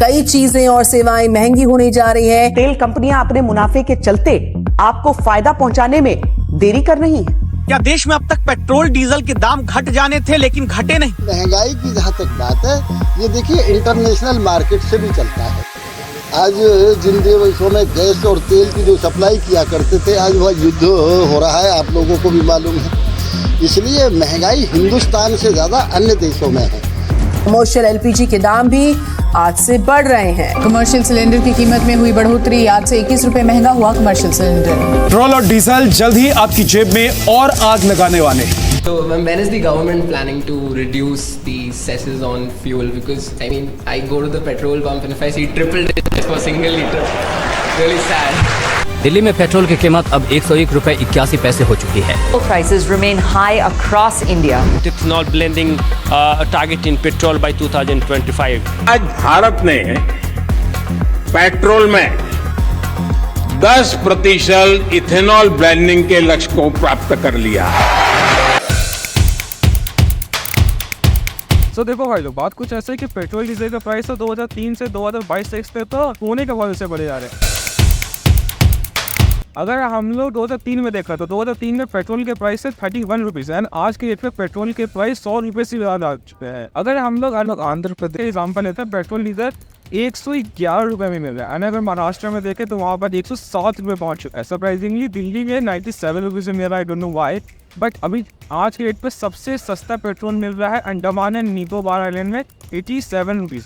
कई चीजें और सेवाएं महंगी होने जा रही हैं। तेल कंपनियां अपने मुनाफे के चलते आपको फायदा पहुंचाने में देरी कर रही हैं। क्या देश में अब तक पेट्रोल डीजल के दाम घट जाने थे लेकिन घटे नहीं? महंगाई की जहाँ तक बात है, ये देखिए इंटरनेशनल मार्केट से भी चलता है। आज जिन देशों में गैस और तेल की जो सप्लाई किया करते थे, आज वह युद्ध हो रहा है, आप लोगों को भी मालूम है। इसलिए महंगाई हिंदुस्तान से ज़्यादा अन्य देशों में है। कमर्शियल एलपीजी के दाम भी आज से बढ़ रहे हैं। कमर्शियल सिलेंडर की कीमत में हुई बढ़ोतरी, आज से 21 रुपए महंगा हुआ कमर्शियल सिलेंडर। पेट्रोल और डीजल जल्द ही आपकी जेब में और आग लगाने वाले हैं। So when is the government planning to reduce the cesses on fuel? Because I mean, I go to the petrol pump and if I see triple digits for single liter, really sad. Delhi में petrol की कीमत अब 101 रुपए 81 पैसे हो चुकी है। Prices remain high across India. Ethanol blending target in petrol by 2025. आज भारत ने पेट्रोल में 10% इथेनॉल ब्लेंडिंग के लक्ष्य को प्राप्त कर लिया। तो देखो भाई लोग, बात कुछ ऐसे है कि पेट्रोल डीजल का प्राइस तो 2003 से 2022-23 तक तो सोने के भाव से बढ़े जा रहे हैं। अगर हम लोग 2003 में देखा तो 2003 में पेट्रोल के प्राइस से 31 रुपीज़ एंड आज के डेट में पेट्रोल के प्राइस 100 रुपये से ज़्यादा आ चुके हैं। अगर हम लोग आंध्र प्रदेश एग्जाम्पल लेते हैं, पेट्रोल डीजल 111 रुपये में मिल रहा है। अगर महाराष्ट्र में देखें तो वहाँ पर 107 रुपये पहुँच चुका है। सरप्राइजिंगली दिल्ली में 97 रुपीज़ में मिल रहा है। I don't know why, but अभी आज के डेट पे सबसे सस्ता पेट्रोल मिल रहा है अंडमान एंड निकोबार आइलैंड में 87 रुपीज़।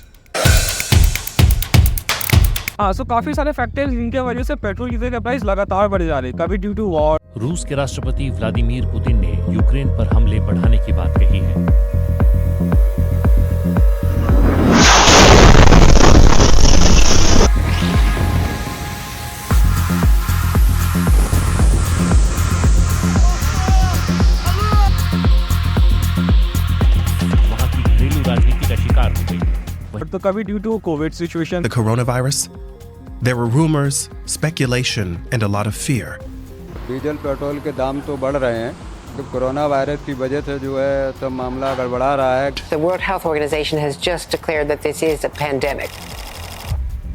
हाँ, सो काफ़ी सारे फैक्टर्स जिनके वजह से पेट्रोल डीजल का प्राइस लगातार बढ़ जा रहे हैं। कभी ड्यू टू वॉर। रूस के राष्ट्रपति व्लादिमीर पुतिन ने यूक्रेन पर हमले बढ़ाने की बात कही है। वहां की घरेलू राजनीति का शिकार हो गई। तो कभी due to COVID situation, the coronavirus, there were rumors, speculation and a lot of fear. Diesel petrol के दाम तो बढ़ रहे हैं, तो कोरोना वायरस की वजह से जो है सब मामला गड़बड़ा रहा है। The World Health Organization has just declared that this is a pandemic.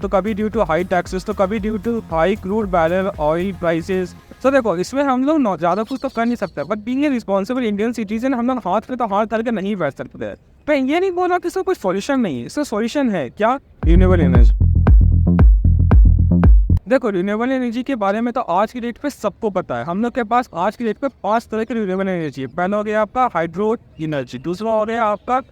तो कभी ड्यू टू हाई टैक्सेस, तो कभी due to high crude barrel oil prices. तो देखो, इसमें हम लोग ज़्यादा कुछ तो कर नहीं सकते, but being a responsible Indian citizen हम लोग हाथ में तो हाथ धर के नहीं बैठ सकते हैं। पर ये नहीं बोला कि इसका कोई सॉल्यूशन नहीं है। इसका सॉल्यूशन है क्या? Renewable energy. देखो, रिन्यूएबल एनर्जी के बारे में तो आज की डेट पे सबको पता है। हम लोग के पास आज की डेट पे 5 तरह की रिन्यूएबल एनर्जी है। पहला हो गया आपका हाइड्रो एनर्जी, दूसरा हो गया आपका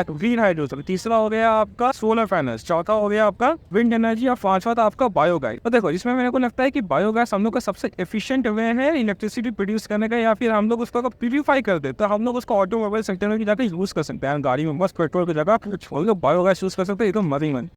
ग्रीन हाइड्रोजन, तीसरा हो गया आपका सोलर पैनल्स, चौथा हो गया आपका विंड एनर्जी और पांचवा था आपका बायोगैस। तो देखो, इसमें मेरे को लगता है कि बायोगैस हम लोग का सबसे एफिशिएंट वे है इलेक्ट्रिसिटी प्रोड्यूस करने का, या फिर हम लोग उसको प्यूरिफाई कर दे तो हम लोग उसको ऑटोमोबाइल सेक्टर में जाकर यूज कर सकते हैं। गाड़ी में बस पेट्रोल की जगह छोड़ के बायोगैस यूज कर सकते हैं। ये तो मदद।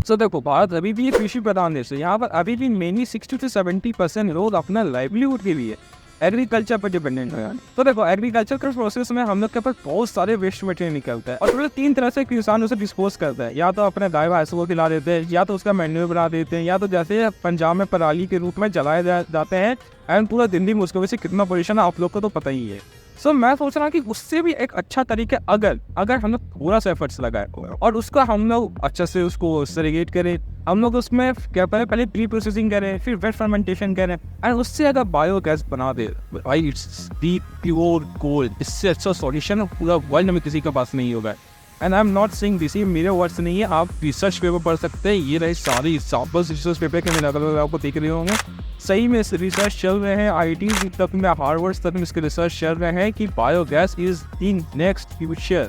तो देखो, भारत अभी भी कृषि प्रधान देश है। यहाँ पर अभी भी मेनली 60 से 70% लोग अपना लाइवलीहुड के लिए एग्रीकल्चर पर डिपेंडेंट है। तो देखो, एग्रीकल्चर के प्रोसेस में हम लोग के पास बहुत सारे वेस्ट मटेरियल निकलता है और टोटल 3 तरह से किसान उसे डिस्पोज करता है। या तो अपने गाय भैंसों को खिला देते हैं, या तो उसका मैन्यूर बना देते हैं, या तो जैसे पंजाब में पराली के रूप में जलाए जाते हैं। एंड पूरा दिल्ली में उसकी वजह से कितना पोल्यूशन है आप लोग को तो पता ही है। सो मैं सोच रहा हूँ कि उससे भी एक अच्छा तरीका अगर हम लोग थोड़ा सा एफर्ट्स लगाए और उसको हम लोग अच्छा से उसको सेग्रीगेट करें, हम लोग उसमें क्या करें, पहले प्री प्रोसेसिंग करें, फिर वेट फर्मेंटेशन करें एंड उससे अगर बायोगैस बना दे, भाई इट्स दी प्योर गोल्ड। इससे अच्छा सॉल्यूशन पूरा वर्ल्ड में किसी के पास नहीं होगा। And I am not saying this, ये मेरे वर्ड्स नहीं है, आप रिसर्च पेपर पढ़ सकते हैं। ये रहे सारी एग्जाम्पल्स रिसर्च पेपर के मेरे अलग आपको देख रहे होंगे। सही में रिसर्च चल रहे हैं, IIT तक में, हार्वर्ड तक में इसके रिसर्च चल रहे हैं कि biogas is the next future.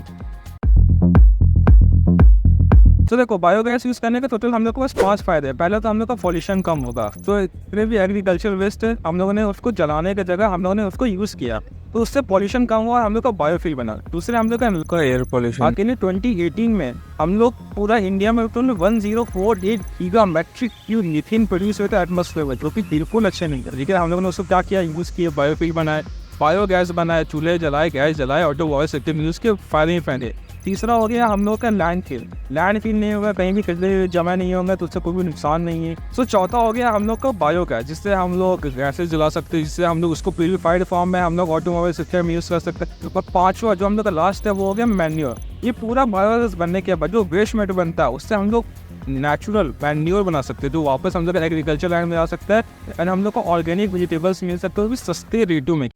तो देखो, बायोगैस यूज करने के टोटल हम लोग के पास 5 फायदे हैं। पहला तो हम लोग का पॉल्यूशन कम होगा। तो इतने भी एग्रीकल्चर वेस्ट है, हम लोगों ने उसको जलाने की जगह हम लोगों ने उसको यूज किया तो उससे पॉल्यूशन कम हुआ, हम लोग का बायोफ्यूल बना। दूसरे हम लोग का एयर पॉल्यूशन। अकेले 2018 में हम लोग पूरा इंडिया में 1048 giga metric ton methane produce हुए थे एटमॉस्फेयर में, जो कि बिल्कुल अच्छे नहीं है। लेकिन हम लोगों ने उसको क्या किया, यूज किया, बायोफ्यूल बनाए, बायोगैस बनाए, चूल्हे जलाए, गैस जलाए, ऑटोमोबाइल सेक्टर में यूज किए, फायदे ही फायदे। तीसरा हो गया हम लोग का लैंडफिल नहीं होगा, कहीं भी कचरे जमा नहीं होंगे तो उससे कोई भी नुकसान नहीं है। सो चौथा हो गया हम लोग का बायोगैस, जिससे हम लोग गैसेज जला सकते हैं, जिससे हम लोग उसको प्यूरिफाइड फॉर्म में हम लोग ऑटोमोबाइल सिस्टम में यूज़ कर सकते हैं। और पाँचवा जो हम लोग का लास्ट है वो हो गया मैन्योर। ये पूरा बायोगैस बनने के बाद जो वेस्ट मैटर बनता है उससे हम लोग नेचुरल मैन्योर बना सकते हैं, जो वापस हम लोग एग्रीकल्चर लैंड में आ सकता है एंड हम लोग को ऑर्गेनिक वेजिटेबल्स मिल सकते हैं, वो भी सस्ते रेटों में।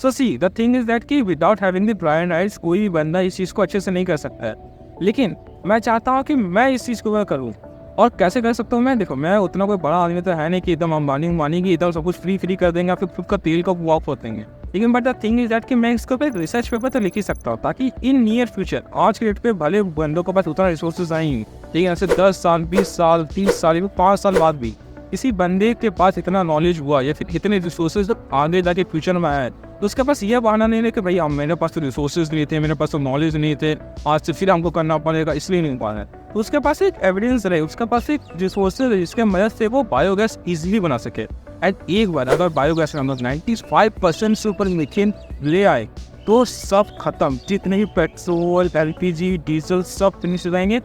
So see the thing is that कि without having the brand rights कोई भी बंदा इस चीज़ को अच्छे से नहीं कर सकता है, लेकिन मैं चाहता हूँ कि मैं इस चीज़ को करूँ। और कैसे कर सकता हूँ मैं? देखो, मैं उतना कोई बड़ा आदमी तो है नहीं कि एकदम अंबानी की एकदम सब कुछ फ्री कर देंगे, फिर खुद का तेल का वॉक होते हैं। लेकिन but the thing is that कि मैं इसके ऊपर रिसर्च पेपर तो लिख ही सकता हूँ, ताकि इन नियर फ्यूचर आज के डेट पे भले बंदों के पास उतना रिसोर्सेज आएंगे, लेकिन ऐसे 10 साल 20 साल 30 साल या 5 साल बाद भी किसी बंदे के पास इतना नॉलेज हुआ या फिर इतने रिसोर्सेज आगे जाके फ्यूचर में आया तो उसके पास ये बहाना नहीं है कि भाई मेरे पास तो रिसोर्सेज नहीं थे, मेरे पास तो नॉलेज नहीं थे, आज से फिर हमको करना पड़ेगा इसलिए नहीं पा रहा है। तो उसके पास एक एविडेंस रहे, उसके पास एक रिसोर्सेज है जिसके मदद से वो बायोगैस ईजिली बना सके। एंड एक बार अगर बायोगैस में हम लोग 95% से ऊपर मीथेन ले आए तो सब खत्म, जितने भी पेट्रोल LPG डीजल सब फिनिश हो जाएंगे।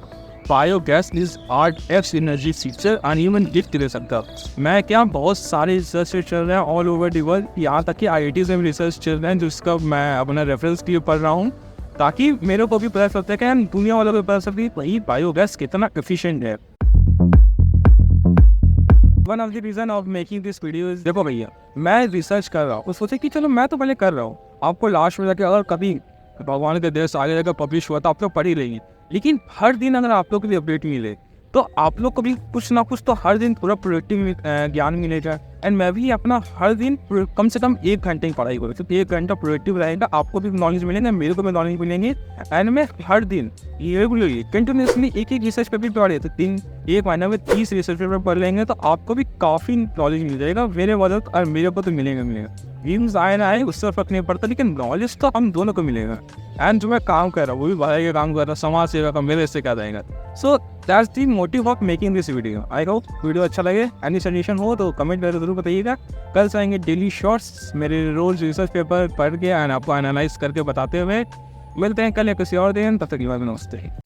Biogas is our energy future अनइवन गिफ्ट दे सकता। मैं क्या, बहुत सारे रिसर्च चल रहे हैं ऑल ओवर द वर्ल्ड, यहाँ तक कि IIT में भी रिसर्च चल रहे हैं जिसका मैं अपना रेफरेंस के लिए पढ़ रहा हूँ, ताकि मेरे को भी पता चलता है कि दुनिया वालों को पता चलता है भाई बायोगैस कितना एफिशिएंट है। One of the reason of making this video is, देखो भैया मैं रिसर्च कर रहा हूँ, सोचे कि चलो मैं तो पहले कर रहा हूँ, आपको लास्ट में जाके अगर कभी भगवान के देश आगे जाकर पब्लिश हुआ तो आप लोग पढ़ ही लेंगे। लेकिन हर दिन अगर आप लोग को भी अपडेट मिले तो आप लोग को भी कुछ ना कुछ तो हर दिन पूरा प्रोडक्टिव ज्ञान मिलेगा। एंड मैं भी अपना हर दिन कम से कम 1 घंटे की पढ़ाई करूँ, तो 1 घंटा प्रोडक्टिव रहेगा, आपको भी नॉलेज मिलेगा, मेरे को भी नॉलेज मिलेंगे। एंड मैं हर दिन रेगुलरली कंटिन्यूसली एक रिसर्च पेपर पढ़े तो 1 महीने में 30 रिसर्च पेपर पढ़ लेंगे तो आपको भी काफ़ी नॉलेज मिल जाएगा, मेरे वालों और मेरे को तो मिलेगा। व्यूज आए ना आए उससे फर्क नहीं पड़ता, लेकिन नॉलेज तो हम दोनों को मिलेगा। एंड जो मैं काम कर रहा हूँ वो भी भाई का काम कर रहा हूँ, समाज सेवा का मेरे से क्या जाएगा। So that's the motive of making this video. I hope video अच्छा लगे, एनी सजेशन हो तो कमेंट करके जरूर बताइएगा। कल से आएंगे डेली शॉर्ट्स मेरे रोज रिसर्च पेपर पढ़ के एंड आपको एनालाइज करके बताते हुए। मिलते हैं कल या किसी और दिन, तब तक नमस्ते।